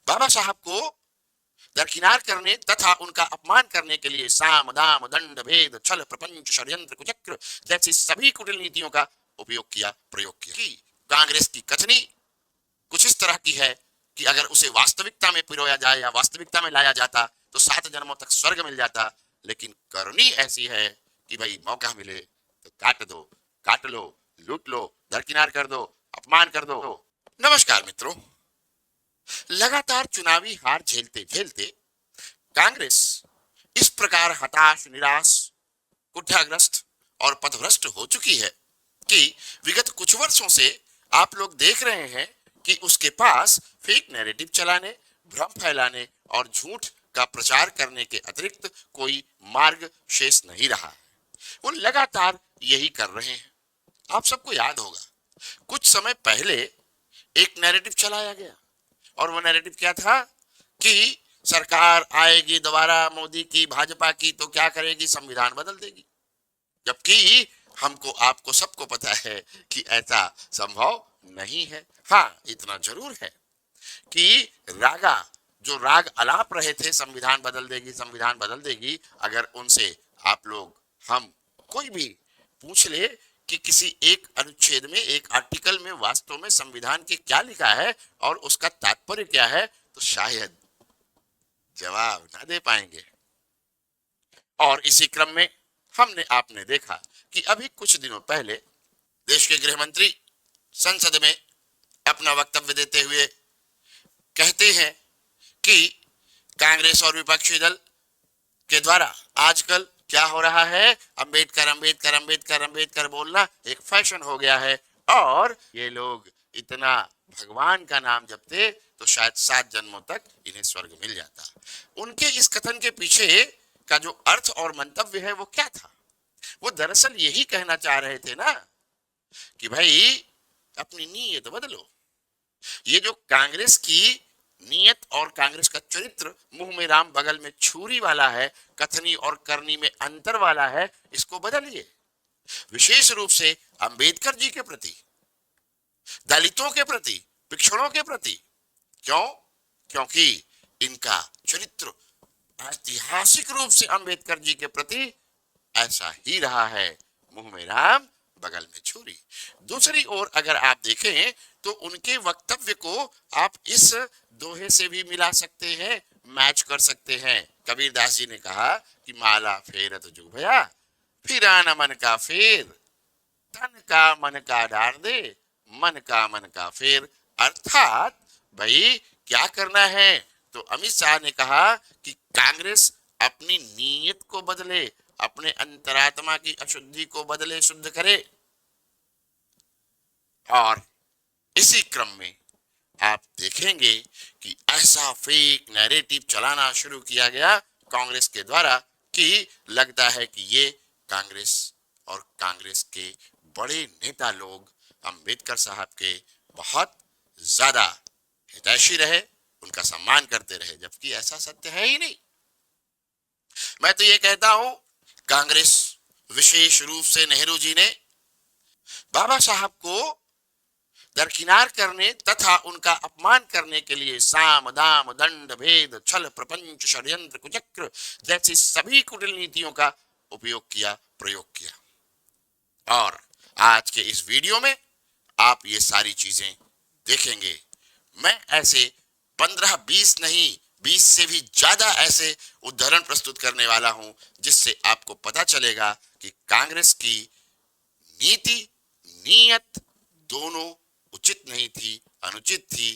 बाबा साहब को दरकिनार करने तथा उनका अपमान करने के लिए साम दाम दंड भेद छल प्रपंच षड्यंत्र कुचक्र जैसी सभी कुटिल नीतियों का उपयोग किया, प्रयोग किया। कि कांग्रेस की कथनी कुछ इस तरह की है कि अगर उसे वास्तविकता में पिरोया जाए या वास्तविकता में लाया जाता तो 7 जन्मों तक स्वर्ग मिल जाता, लेकिन करनी ऐसी है कि भाई मौका मिले तो काट दो, काट लो, लूट लो, दरकिनार कर दो, अपमान कर दो। नमस्कार मित्रों, लगातार चुनावी हार झेलते झेलते कांग्रेस इस प्रकार हताश, निराश, कुठाग्रस्त और पथभ्रष्ट हो चुकी है कि विगत कुछ वर्षों से आप लोग देख रहे हैं कि उसके पास फेक नैरेटिव चलाने, भ्रम फैलाने और झूठ का प्रचार करने के अतिरिक्त कोई मार्ग शेष नहीं रहा है। वो लगातार यही कर रहे हैं। आप सबको याद होगा, कुछ समय पहले एक नैरेटिव चलाया गया और वो नैरेटिव क्या था कि सरकार आएगी दोबारा मोदी की, भाजपा की, तो क्या करेगी, संविधान बदल देगी। जबकि हमको, आपको सबको पता है कि ऐसा संभव नहीं है। हाँ, इतना जरूर है कि रागा जो राग अलाप रहे थे संविधान बदल देगी, संविधान बदल देगी, अगर उनसे आप लोग, हम, कोई भी पूछ ले कि किसी एक अनुच्छेद में, एक आर्टिकल में वास्तव में संविधान के क्या लिखा है और उसका तात्पर्य क्या है, तो शायद जवाब ना दे पाएंगे। और इसी क्रम में हमने, आपने देखा कि अभी कुछ दिनों पहले देश के गृह मंत्री संसद में अपना वक्तव्य देते हुए कहते हैं कि कांग्रेस और विपक्षी दल के द्वारा आजकल क्या हो रहा है, अंबेडकर अंबेडकर अंबेडकर अंबेडकर बोलना एक फैशन हो गया है और ये लोग इतना भगवान का नाम जपते तो शायद 7 जन्मों तक इन्हें स्वर्ग मिल जाता। उनके इस कथन के पीछे का जो अर्थ और मंतव्य है वो क्या था? वो दरअसल यही कहना चाह रहे थे ना कि भाई अपनी नीयत बदलो। ये जो कांग्रेस की नीयत और कांग्रेस का चरित्र मुंह में राम बगल में छुरी वाला है, कथनी और करनी में अंतर वाला है, इसको बदलिए। विशेष रूप से अंबेडकर जी के प्रति, दलितों के प्रति, पिछड़ों के प्रति। क्यों? क्योंकि इनका चरित्र ऐतिहासिक रूप से अंबेडकर जी के प्रति ऐसा ही रहा है, मुंह में राम बगल में छुरी। दूसरी ओर अगर आप देखें तो उनके वक्तव्य को आप इस दोहे से भी मिला सकते हैं, मैच कर सकते हैं। कबीरदास जी ने कहा कि माला फेरत जुग भया, फिरा न मन का फेर, तन का मन का डार दे, मन का मन का फेर। अर्थात भाई क्या करना है? तो अमित शाह ने कहा कि कांग्रेस अपनी नीयत को बदले, अपने अंतरात्मा की अशुद्धि को बदले, शुद्ध करे। और इसी क्रम में आप देखेंगे कि ऐसा फेक नैरेटिव चलाना शुरू किया गया कांग्रेस के द्वारा कि लगता है कि ये कांग्रेस और कांग्रेस के बड़े नेता लोग अंबेडकर साहब के बहुत ज्यादा हितैषी रहे, उनका सम्मान करते रहे, जबकि ऐसा सत्य है ही नहीं। मैं तो ये कहता हूं, कांग्रेस, विशेष रूप से नेहरू जी ने बाबा साहब को दरकिनार करने तथा उनका अपमान करने के लिए साम दाम दंड भेद छल प्रपंच षड्यंत्र कुचक्र जैसी सभी कुटिल नीतियों का उपयोग किया, प्रयोग किया। और आज के इस वीडियो में आप ये सारी चीजें देखेंगे। मैं ऐसे 15-20 नहीं, 20 से भी ज्यादा ऐसे उदाहरण प्रस्तुत करने वाला हूं जिससे आपको पता चलेगा कि कांग्रेस की नीति, नीयत दोनों उचित नहीं थी, अनुचित थी,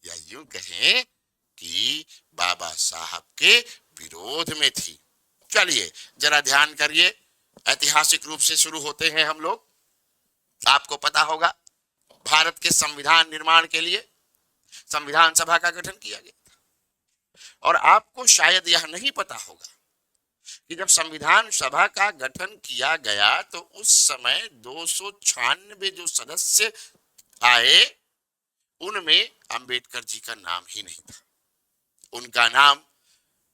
या यूं कहें कि बाबा साहब के विरोध में थी। चलिए जरा ध्यान करिए, ऐतिहासिक रूप से शुरू होते हैं हम लोग। आपको पता होगा भारत के संविधान निर्माण के लिए संविधान सभा का गठन किया गया था। और आपको शायद यह नहीं पता होगा कि जब संविधान सभा का गठन किया गया तो उस समय 296 जो सदस्य आए उनमें अंबेडकर जी का नाम ही नहीं था। उनका नाम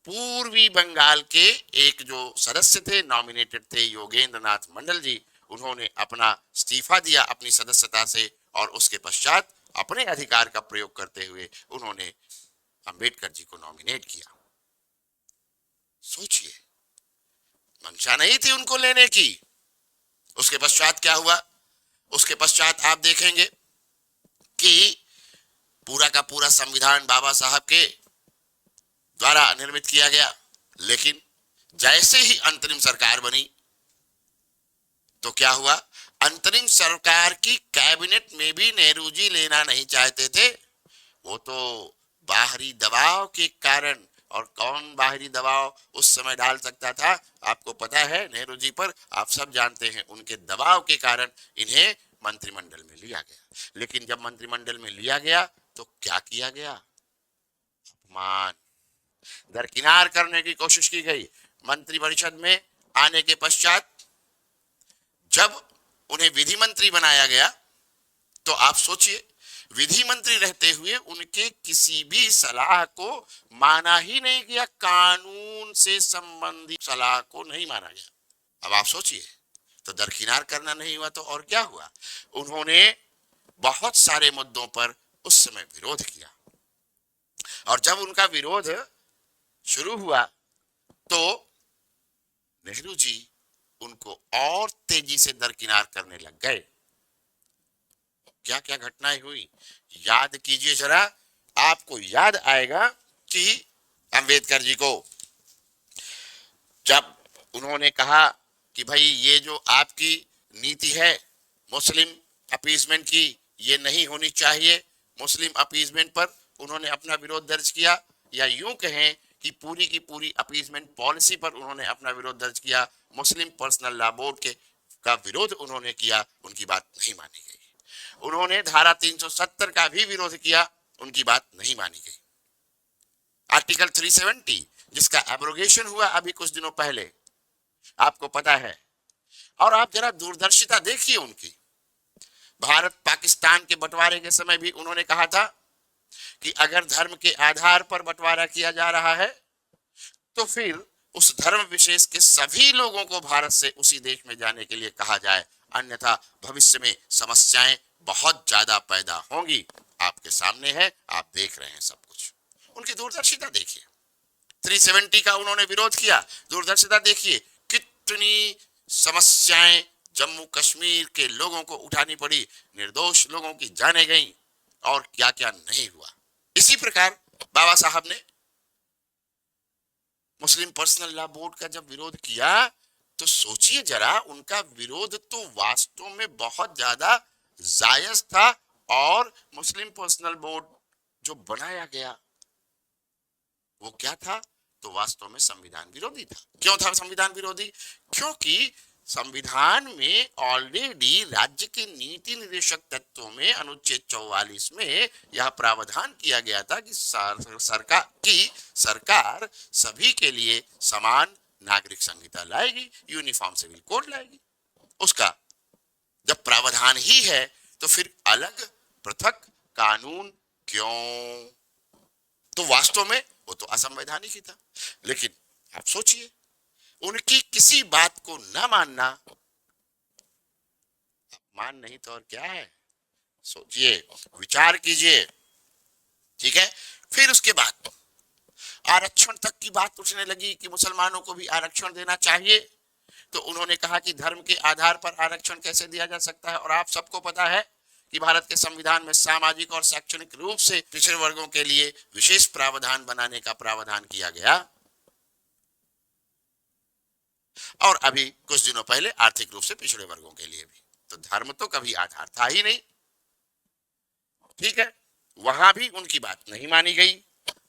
पूर्वी बंगाल के एक जो सदस्य थे, नॉमिनेटेड थे, योगेंद्र नाथ मंडल जी, उन्होंने अपना इस्तीफा दिया अपनी सदस्यता से और उसके पश्चात अपने अधिकार का प्रयोग करते हुए उन्होंने अंबेडकर जी को नॉमिनेट किया। सोचिए, मंशा नहीं थी उनको लेने की। उसके पश्चात क्या हुआ? उसके पश्चात आप देखेंगे कि पूरा का पूरा संविधान बाबा साहब के द्वारा निर्मित किया गया, लेकिन जैसे ही अंतरिम सरकार बनी तो क्या हुआ? अंतरिम सरकार की कैबिनेट में भी नेहरू जी लेना नहीं चाहते थे। वो तो बाहरी दबाव के कारण, और कौन बाहरी दबाव उस समय डाल सकता था आपको पता है, नेहरू जी पर आप सब जानते हैं। उनके दबाव के कारण इन्हें मंत्रिमंडल में लिया गया। लेकिन जब मंत्रिमंडल में लिया गया तो क्या किया गया? अपमान, दरकिनार करने की कोशिश की गई। मंत्रिपरिषद में आने के पश्चात जब उन्हें विधि मंत्री बनाया गया तो आप सोचिए, विधि मंत्री रहते हुए उनके किसी भी सलाह को माना ही नहीं गया। कानून से संबंधित सलाह को नहीं माना गया। अब आप सोचिए, तो दरकिनार करना नहीं हुआ तो और क्या हुआ? उन्होंने बहुत सारे मुद्दों पर उस समय विरोध किया, और जब उनका विरोध शुरू हुआ तो नेहरू जी उनको और तेजी से दरकिनार करने लग गए। क्या क्या घटनाएं हुई याद कीजिए जरा। आपको याद आएगा कि अंबेडकर जी को जब उन्होंने कहा कि भाई ये जो आपकी नीति है मुस्लिम अपीजमेंट की, ये नहीं होनी चाहिए। मुस्लिम अपीजमेंट पर उन्होंने अपना विरोध दर्ज किया, या यूं कहें कि पूरी की पूरी अपीजमेंट पॉलिसी पर उन्होंने अपना विरोध दर्ज किया। मुस्लिम पर्सनल लॉ बोर्ड के का विरोध उन्होंने किया, उनकी बात नहीं मानी गई। उन्होंने धारा 370 का भी विरोध किया, उनकी बात नहीं मानी गई। आर्टिकल 370 जिसका एब्रोगेशन हुआ अभी कुछ दिनों पहले, आपको पता है। और आप जरा दूरदर्शिता देखिए उनकी। भारत पाकिस्तान के बंटवारे के समय भी उन्होंने कहा था कि अगर धर्म के आधार पर बंटवारा किया जा रहा है तो फिर उस धर्म विशेष के सभी लोगों को भारत से उसी देश में जाने के लिए कहा जाए, अन्यथा भविष्य में समस्याएं बहुत ज्यादा पैदा होंगी। आपके सामने है, आप देख रहे हैं सब कुछ। उनकी दूरदर्शिता देखिए। 370 का उन्होंने विरोध किया, दूरदर्शिता देखिए। कितनी समस्याएं जम्मू कश्मीर के लोगों को उठानी पड़ी, निर्दोष लोगों की जाने गई, और क्या क्या नहीं हुआ। इसी प्रकार बाबा साहब ने मुस्लिम पर्सनल लॉ बोर्ड का जब विरोध किया तो सोचिए जरा, उनका विरोध तो वास्तव में बहुत ज्यादा जायज था। और मुस्लिम पर्सनल बोर्ड जो बनाया गया वो क्या था? तो वास्तव में संविधान विरोधी था। क्यों था संविधान विरोधी? क्योंकि संविधान में ऑलरेडी राज्य के नीति निर्देशक तत्वों में अनुच्छेद 44 में यह प्रावधान किया गया था कि सरकार सभी के लिए समान नागरिक संहिता लाएगी, यूनिफॉर्म सिविल कोड लाएगी। उसका जब प्रावधान ही है तो फिर अलग पृथक कानून क्यों? तो वास्तव में वो तो असंवैधानिक ही था। लेकिन आप सोचिए, उनकी किसी बात को न मानना अपमान नहीं तो और क्या है? सोचिए, विचार कीजिए। ठीक है, फिर उसके बाद आरक्षण तक की बात उठने लगी कि मुसलमानों को भी आरक्षण देना चाहिए। तो उन्होंने कहा कि धर्म के आधार पर आरक्षण कैसे दिया जा सकता है। और आप सबको पता है कि भारत के संविधान में सामाजिक और शैक्षणिक रूप से पिछड़े वर्गों के लिए विशेष प्रावधान बनाने का प्रावधान किया गया, और अभी कुछ दिनों पहले आर्थिक रूप से पिछड़े वर्गों के लिए भी। तो धर्म तो कभी आधार था ही नहीं। ठीक है, वहां भी उनकी बात नहीं मानी गई।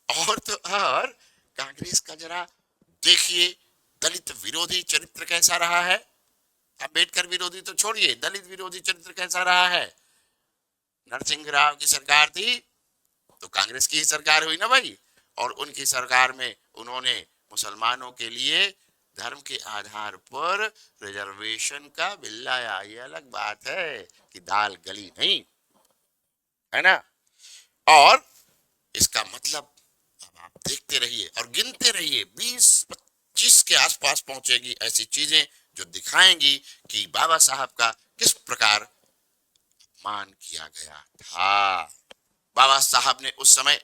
और तो और कांग्रेस का जरा देखिए, दलित विरोधी चरित्र कैसा रहा है। अंबेडकर विरोधी तो छोड़िए, दलित विरोधी चरित्र कैसा रहा है। नरसिंह राव की सरकार थी तो कांग्रेस की ही सरकार हुई ना भाई, और उनकी सरकार में उन्होंने मुसलमानों के लिए धर्म के आधार पर रिजर्वेशन का बिल लाया। ये अलग बात है कि दाल गली नहीं, है ना। और इसका मतलब अब आप देखते रहिए और गिनते रहिए, 20-25 के आसपास पहुंचेगी ऐसी चीजें जो दिखाएंगी कि बाबा साहब का किस प्रकार अपमान किया गया था। बाबा साहब ने उस समय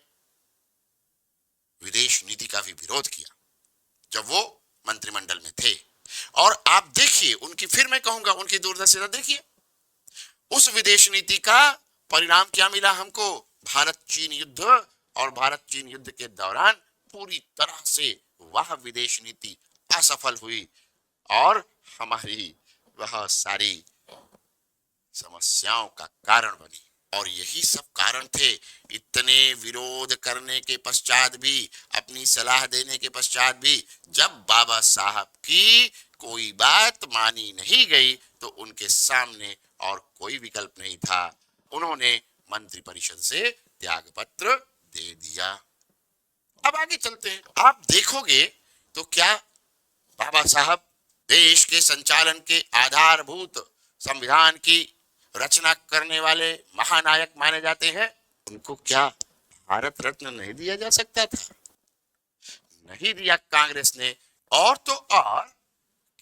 विदेश नीति का भी विरोध किया जब वो मंत्रिमंडल में थे। और आप देखिए उनकी, फिर मैं कहूंगा उनकी दूरदर्शिता देखिए, उस विदेश नीति का परिणाम क्या मिला हमको। भारत चीन युद्ध, और भारत चीन युद्ध के दौरान पूरी तरह से वह विदेश नीति असफल हुई और हमारी बहुत सारी समस्याओं का कारण बनी। और यही सब कारण थे। इतने विरोध करने के पश्चात भी, अपनी सलाह देने के पश्चात भी, जब बाबा साहब की कोई बात मानी नहीं गई तो उनके सामने और कोई विकल्प नहीं था। उन्होंने मंत्रिपरिषद से त्यागपत्र दे दिया। अब आगे चलते हैं। आप देखोगे तो क्या बाबा साहब देश के संचालन के आधारभूत संविधान की रचना करने वाले महानायक माने जाते हैं। उनको क्या भारत रत्न नहीं दिया जा सकता था? नहीं दिया कांग्रेस ने। और तो और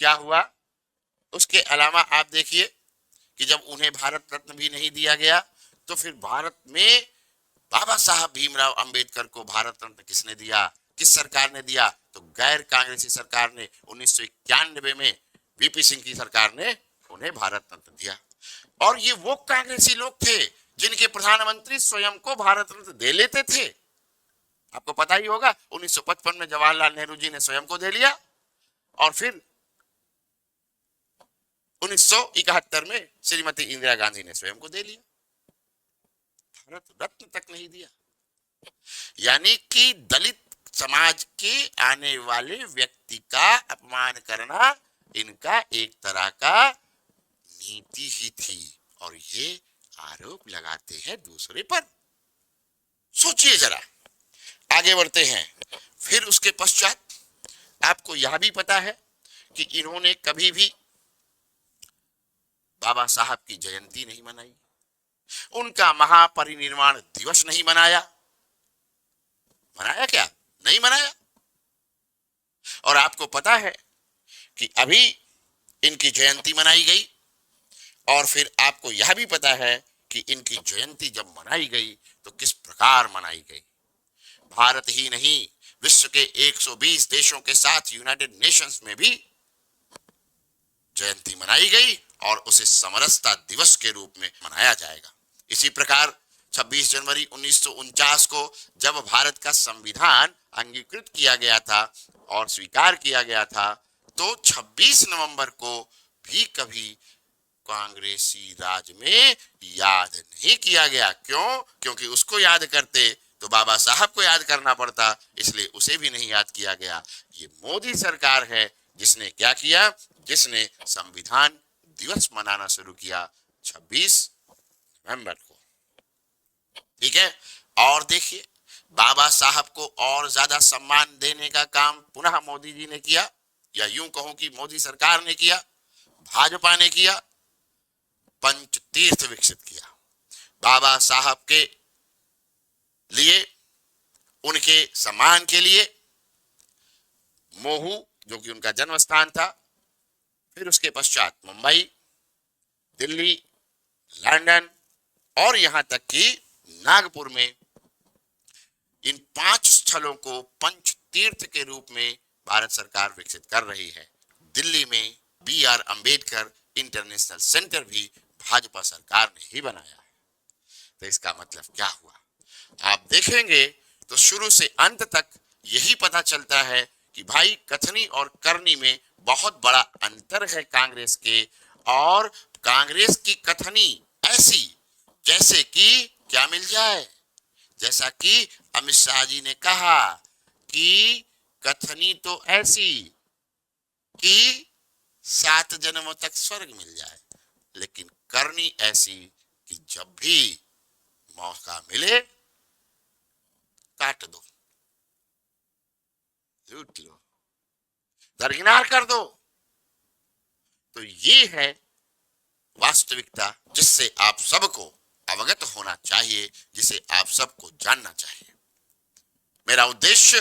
क्या हुआ उसके अलावा आप देखिए कि जब उन्हें भारत रत्न भी नहीं दिया गया तो फिर भारत में बाबा साहब भीमराव अंबेडकर को भारत रत्न किसने दिया, किस सरकार ने दिया? तो गैर कांग्रेसी सरकार ने 1991 में वीपी सिंह की सरकार ने उन्हें भारत रत्न दिया। और ये वो कांग्रेसी लोग थे जिनके प्रधानमंत्री स्वयं को भारत रत्न दे लेते थे। आपको पता ही होगा 1955 में जवाहरलाल नेहरू जी ने स्वयं को दे लिया और फिर 1971 में श्रीमती इंदिरा गांधी ने स्वयं को दे लिया। भारत रत्न तक नहीं दिया। यानी कि दलित समाज के आने वाले व्यक्ति का अपमान करना इनका एक तरह का नीति ही थी। और ये आरोप लगाते हैं दूसरे पर। सोचिए जरा, आगे बढ़ते हैं। फिर उसके पश्चात आपको यह भी पता है कि इन्होंने कभी भी बाबा साहब की जयंती नहीं मनाई, उनका महापरिनिर्वाण दिवस नहीं मनाया। मनाया क्या? नहीं मनाया। और आपको पता है कि अभी इनकी जयंती मनाई गई और फिर आपको यह भी पता है कि इनकी जयंती जब मनाई गई तो किस प्रकार मनाई गई। भारत ही नहीं, विश्व के 120 देशों के साथ यूनाइटेड नेशंस में भी जयंती मनाई गई और उसे समरसता दिवस के रूप में मनाया जाएगा। इसी प्रकार 26 जनवरी 1949 को जब भारत का संविधान अंगीकृत किया गया था और स्वीकार किया गया था तो 26 नवंबर को भी कभी कांग्रेसी राज में याद नहीं किया गया। क्यों? क्योंकि उसको याद करते तो बाबा साहब को याद करना पड़ता, इसलिए उसे भी नहीं याद किया गया। ये मोदी सरकार है जिसने क्या किया, जिसने संविधान दिवस मनाना शुरू किया 26 नवंबर को। ठीक है। और देखिए बाबा साहब को और ज्यादा सम्मान देने का काम पुनः मोदी जी ने किया, या यूं कहूं कि मोदी सरकार ने किया, भाजपा ने किया। पंच तीर्थ विकसित किया बाबा साहब के लिए, उनके सम्मान के लिए। मोहू जो कि उनका जन्म स्थान था, फिर उसके पश्चात मुंबई, दिल्ली, लंदन और यहां तक कि नागपुर में इन 5 स्थलों को पंच तीर्थ के रूप में भारत सरकार विकसित कर रही है। दिल्ली में BR अंबेडकर इंटरनेशनल सेंटर भी भाजपा सरकार ने ही बनाया है। तो इसका मतलब क्या हुआ? आप देखेंगे तो शुरू से अंत तक यही पता चलता है कि भाई कथनी और करनी में बहुत बड़ा अंतर है कांग्रेस के। और कांग्रेस की कथनी ऐसी जैसे कि क्या मिल जाए, जैसा कि अमित शाह जी ने कहा कि कथनी तो ऐसी कि 7 जन्मों तक स्वर्ग मिल जाए, लेकिन करनी ऐसी कि जब भी मौका मिले काट दो, लूट लो, दरकिनार कर दो। तो ये है वास्तविकता जिससे आप सबको अवगत होना चाहिए, जिसे आप सबको जानना चाहिए। मेरा उद्देश्य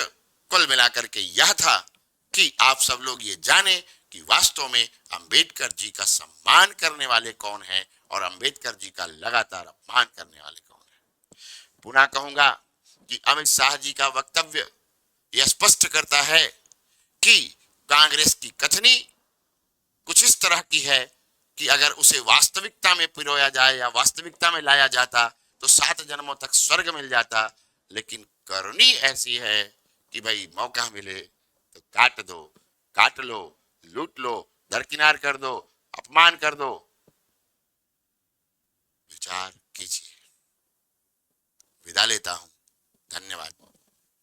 कुल मिलाकर के यह था कि आप सब लोग ये जाने कि वास्तव में अंबेडकर जी का सम्मान करने वाले कौन हैं और अंबेडकर जी का लगातार अपमान करने वाले कौन है। पुनः कहूंगा कि अमित शाह जी का वक्तव्य यह स्पष्ट करता है कि कांग्रेस की कथनी कुछ इस तरह की है कि अगर उसे वास्तविकता में पिरोया जाए या वास्तविकता में लाया जाता तो 7 जन्मों तक स्वर्ग मिल जाता, लेकिन करनी ऐसी है कि भाई मौका मिले तो काट लो, लूट लो, दरकिनार कर दो, अपमान कर दो। विचार कीजिए। विदा लेता हूं। धन्यवाद।